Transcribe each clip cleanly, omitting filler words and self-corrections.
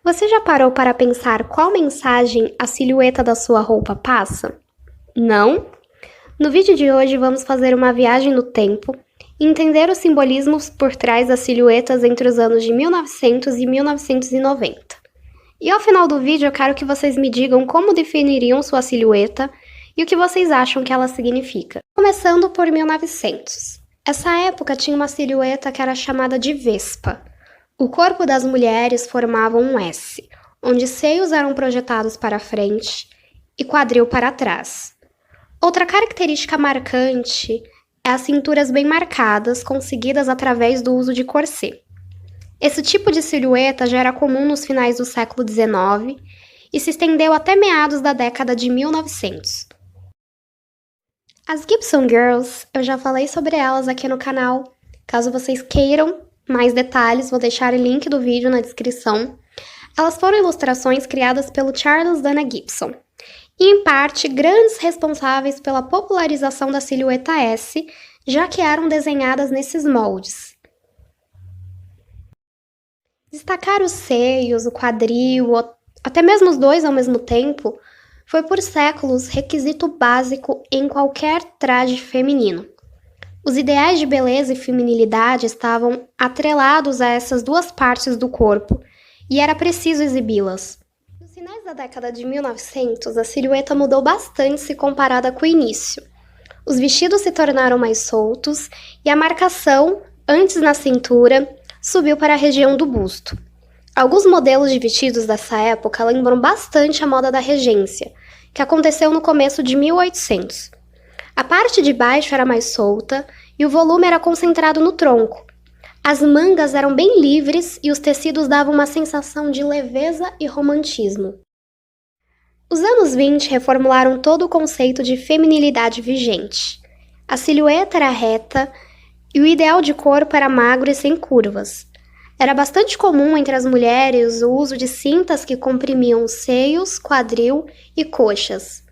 Você já parou para pensar qual mensagem a silhueta da sua roupa passa? Não? No vídeo de hoje vamos fazer uma viagem no tempo e entender os simbolismos por trás das silhuetas entre os anos de 1900 e 1990. E ao final do vídeo eu quero que vocês me digam como definiriam sua silhueta e o que vocês acham que ela significa. Começando por 1900. Essa época tinha uma silhueta que era chamada de Vespa. O corpo das mulheres formava um S, onde seios eram projetados para frente e quadril para trás. Outra característica marcante é as cinturas bem marcadas, conseguidas através do uso de corset. Esse tipo de silhueta já era comum nos finais do século XIX e se estendeu até meados da década de 1900. As Gibson Girls, eu já falei sobre elas aqui no canal. Caso vocês queiram mais detalhes, vou deixar o link do vídeo na descrição. Elas foram ilustrações criadas pelo Charles Dana Gibson, e em parte grandes responsáveis pela popularização da silhueta S, já que eram desenhadas nesses moldes. Destacar os seios, o quadril, até mesmo os dois ao mesmo tempo, foi por séculos requisito básico em qualquer traje feminino. Os ideais de beleza e feminilidade estavam atrelados a essas duas partes do corpo e era preciso exibi-las. Nos finais da década de 1900, a silhueta mudou bastante se comparada com o início. Os vestidos se tornaram mais soltos e a marcação, antes na cintura, subiu para a região do busto. Alguns modelos de vestidos dessa época lembram bastante a moda da regência, que aconteceu no começo de 1800. A parte de baixo era mais solta e o volume era concentrado no tronco. As mangas eram bem livres e os tecidos davam uma sensação de leveza e romantismo. Os anos 20 reformularam todo o conceito de feminilidade vigente. A silhueta era reta e o ideal de corpo era magro e sem curvas. Era bastante comum entre as mulheres o uso de cintas que comprimiam seios, quadril e coxas.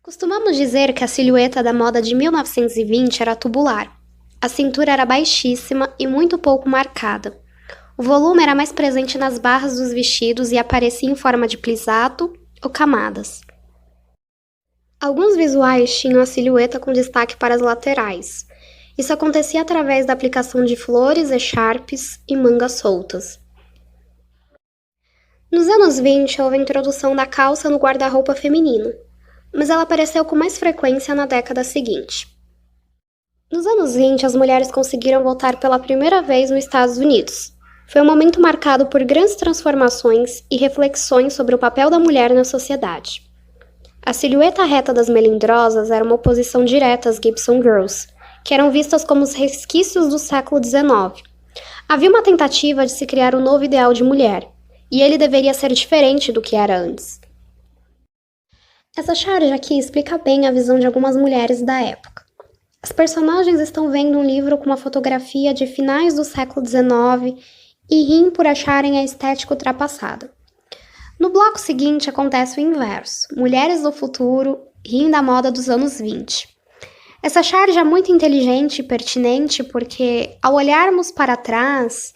Costumamos dizer que a silhueta da moda de 1920 era tubular. A cintura era baixíssima e muito pouco marcada. O volume era mais presente nas barras dos vestidos e aparecia em forma de plissato ou camadas. Alguns visuais tinham a silhueta com destaque para as laterais. Isso acontecia através da aplicação de flores, echarpes e mangas soltas. Nos anos 20 houve a introdução da calça no guarda-roupa feminino, mas ela apareceu com mais frequência na década seguinte. Nos anos 20, as mulheres conseguiram voltar pela primeira vez nos Estados Unidos. Foi um momento marcado por grandes transformações e reflexões sobre o papel da mulher na sociedade. A silhueta reta das melindrosas era uma oposição direta às Gibson Girls, que eram vistas como os resquícios do século XIX. Havia uma tentativa de se criar um novo ideal de mulher, e ele deveria ser diferente do que era antes. Essa charge aqui explica bem a visão de algumas mulheres da época. As personagens estão vendo um livro com uma fotografia de finais do século XIX e riem por acharem a estética ultrapassada. No bloco seguinte acontece o inverso. Mulheres do futuro riem da moda dos anos 20. Essa charge é muito inteligente e pertinente porque, ao olharmos para trás,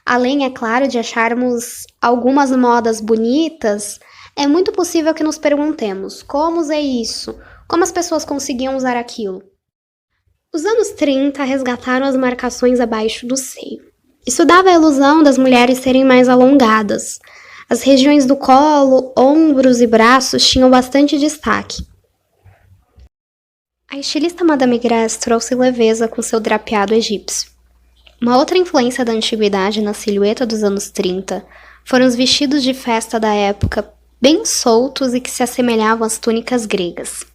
além, é claro, de acharmos algumas modas bonitas, é muito possível que nos perguntemos como usei isso, como as pessoas conseguiam usar aquilo. Os anos 30 resgataram as marcações abaixo do seio. Isso dava a ilusão das mulheres serem mais alongadas. As regiões do colo, ombros e braços tinham bastante destaque. A estilista Madame Grès trouxe leveza com seu drapeado egípcio. Uma outra influência da antiguidade na silhueta dos anos 30 foram os vestidos de festa da época, bem soltos e que se assemelhavam às túnicas gregas.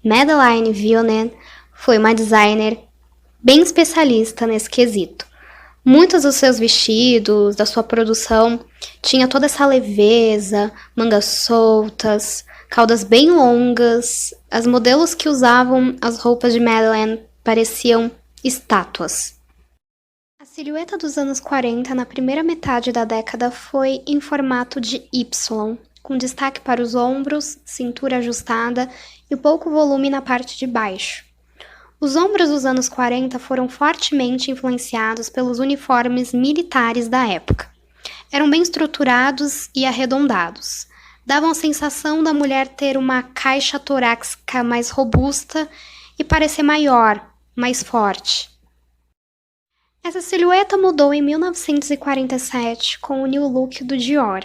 Madeleine Vionnet foi uma designer bem especialista nesse quesito. Muitos dos seus vestidos, da sua produção, tinha toda essa leveza, mangas soltas, caudas bem longas. As modelos que usavam as roupas de Madeleine pareciam estátuas. A silhueta dos anos 40 na primeira metade da década foi em formato de Y, com destaque para os ombros, cintura ajustada e pouco volume na parte de baixo. Os ombros dos anos 40 foram fortemente influenciados pelos uniformes militares da época. Eram bem estruturados e arredondados. Davam a sensação da mulher ter uma caixa torácica mais robusta e parecer maior, mais forte. Essa silhueta mudou em 1947 com o New Look do Dior.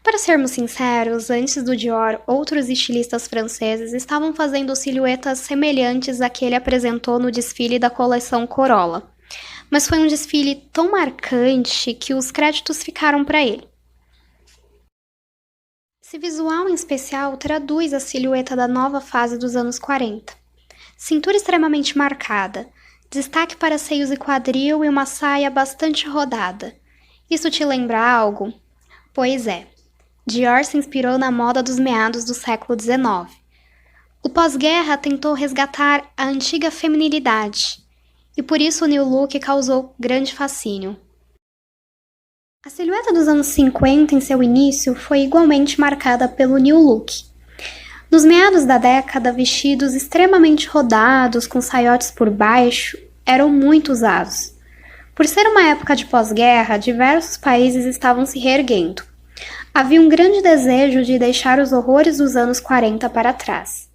Para sermos sinceros, antes do Dior, outros estilistas franceses estavam fazendo silhuetas semelhantes à que ele apresentou no desfile da coleção Corolla. Mas foi um desfile tão marcante que os créditos ficaram para ele. Esse visual em especial traduz a silhueta da nova fase dos anos 40. Cintura extremamente marcada, destaque para seios e quadril e uma saia bastante rodada. Isso te lembra algo? Pois é. Dior se inspirou na moda dos meados do século XIX. O pós-guerra tentou resgatar a antiga feminilidade, e por isso o New Look causou grande fascínio. A silhueta dos anos 50 em seu início foi igualmente marcada pelo New Look. Nos meados da década, vestidos extremamente rodados, com saiotes por baixo, eram muito usados. Por ser uma época de pós-guerra, diversos países estavam se reerguendo. Havia um grande desejo de deixar os horrores dos anos 40 para trás.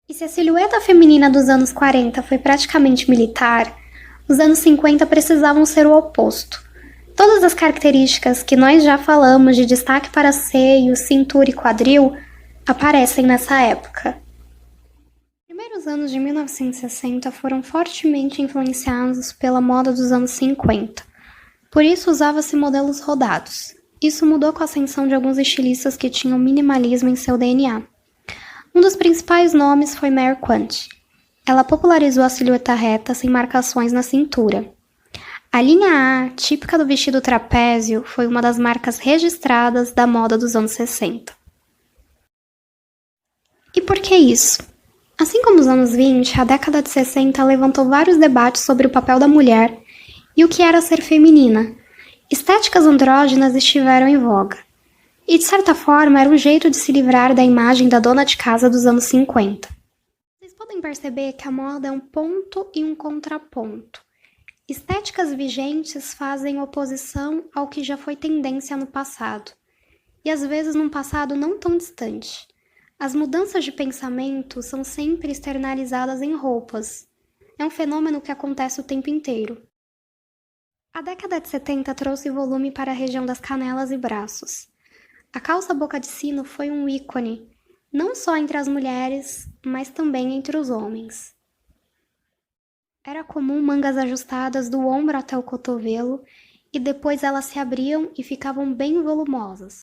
E se a silhueta feminina dos anos 40 foi praticamente militar, os anos 50 precisavam ser o oposto. Todas as características que nós já falamos de destaque para seio, cintura e quadril aparecem nessa época. Os primeiros anos de 1960 foram fortemente influenciados pela moda dos anos 50. Por isso usava-se modelos rodados. Isso mudou com a ascensão de alguns estilistas que tinham minimalismo em seu DNA. Um dos principais nomes foi Mary Quant. Ela popularizou a silhueta reta sem marcações na cintura. A linha A, típica do vestido trapézio, foi uma das marcas registradas da moda dos anos 60. E por que isso? Assim como os anos 20, a década de 60 levantou vários debates sobre o papel da mulher e o que era ser feminina. Estéticas andrógenas estiveram em voga. E, de certa forma, era um jeito de se livrar da imagem da dona de casa dos anos 50. Vocês podem perceber que a moda é um ponto e um contraponto. Estéticas vigentes fazem oposição ao que já foi tendência no passado. E, às vezes, num passado não tão distante. As mudanças de pensamento são sempre externalizadas em roupas. É um fenômeno que acontece o tempo inteiro. A década de 70 trouxe volume para a região das canelas e braços. A calça boca de sino foi um ícone, não só entre as mulheres, mas também entre os homens. Era comum mangas ajustadas do ombro até o cotovelo e depois elas se abriam e ficavam bem volumosas.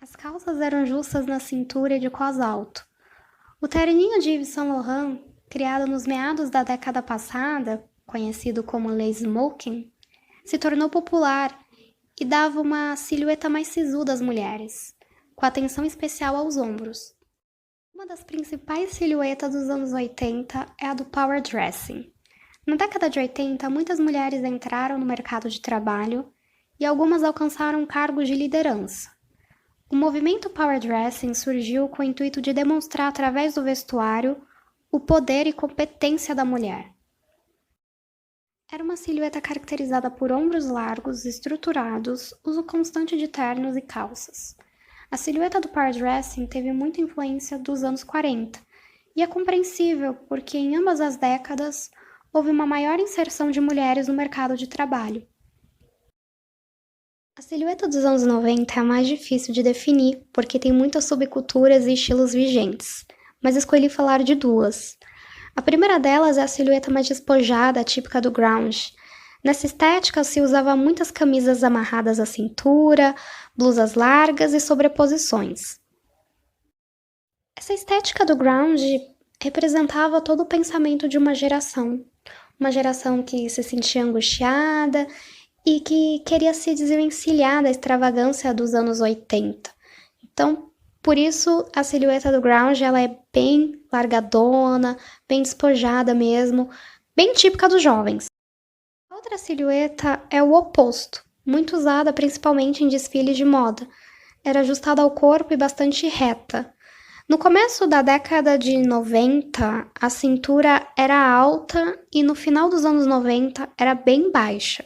As calças eram justas na cintura e de cós alto. O terninho de Yves Saint Laurent, criado nos meados da década passada, conhecido como lace smoking, se tornou popular e dava uma silhueta mais sisuda às mulheres, com atenção especial aos ombros. Uma das principais silhuetas dos anos 80 é a do power dressing. Na década de 80, muitas mulheres entraram no mercado de trabalho e algumas alcançaram cargos de liderança. O movimento power dressing surgiu com o intuito de demonstrar através do vestuário o poder e competência da mulher. Era uma silhueta caracterizada por ombros largos, estruturados, uso constante de ternos e calças. A silhueta do power dressing teve muita influência dos anos 40, e é compreensível porque em ambas as décadas houve uma maior inserção de mulheres no mercado de trabalho. A silhueta dos anos 90 é a mais difícil de definir porque tem muitas subculturas e estilos vigentes, mas escolhi falar de duas. A primeira delas é a silhueta mais despojada, típica do grunge. Nessa estética se usava muitas camisas amarradas à cintura, blusas largas e sobreposições. Essa estética do grunge representava todo o pensamento de uma geração que se sentia angustiada e que queria se desvencilhar da extravagância dos anos 80. Então, por isso, a silhueta do grunge ela é bem largadona, bem despojada mesmo, bem típica dos jovens. A outra silhueta é o oposto, muito usada principalmente em desfiles de moda. Era ajustada ao corpo e bastante reta. No começo da década de 90, a cintura era alta e no final dos anos 90 era bem baixa.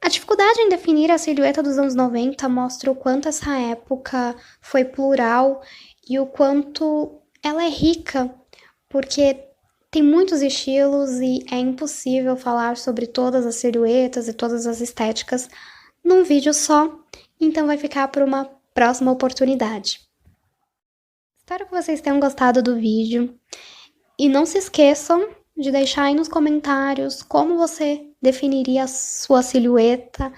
A dificuldade em definir a silhueta dos anos 90 mostra o quanto essa época foi plural e o quanto ela é rica, porque tem muitos estilos e é impossível falar sobre todas as silhuetas e todas as estéticas num vídeo só, então vai ficar para uma próxima oportunidade. Espero que vocês tenham gostado do vídeo e não se esqueçam de deixar aí nos comentários como você definiria a sua silhueta,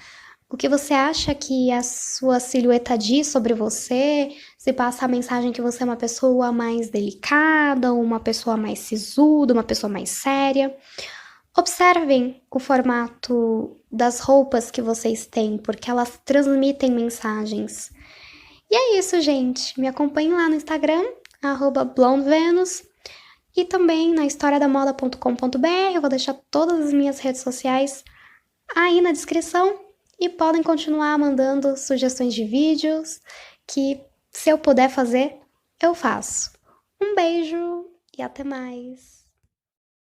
o que você acha que a sua silhueta diz sobre você, se passa a mensagem que você é uma pessoa mais delicada, ou uma pessoa mais sisuda, uma pessoa mais séria. Observem o formato das roupas que vocês têm, porque elas transmitem mensagens. E é isso, gente. Me acompanhem lá no Instagram, @blondevenus, e também na historiadamoda.com.br. Eu vou deixar todas as minhas redes sociais aí na descrição e podem continuar mandando sugestões de vídeos que, se eu puder fazer, eu faço. Um beijo e até mais!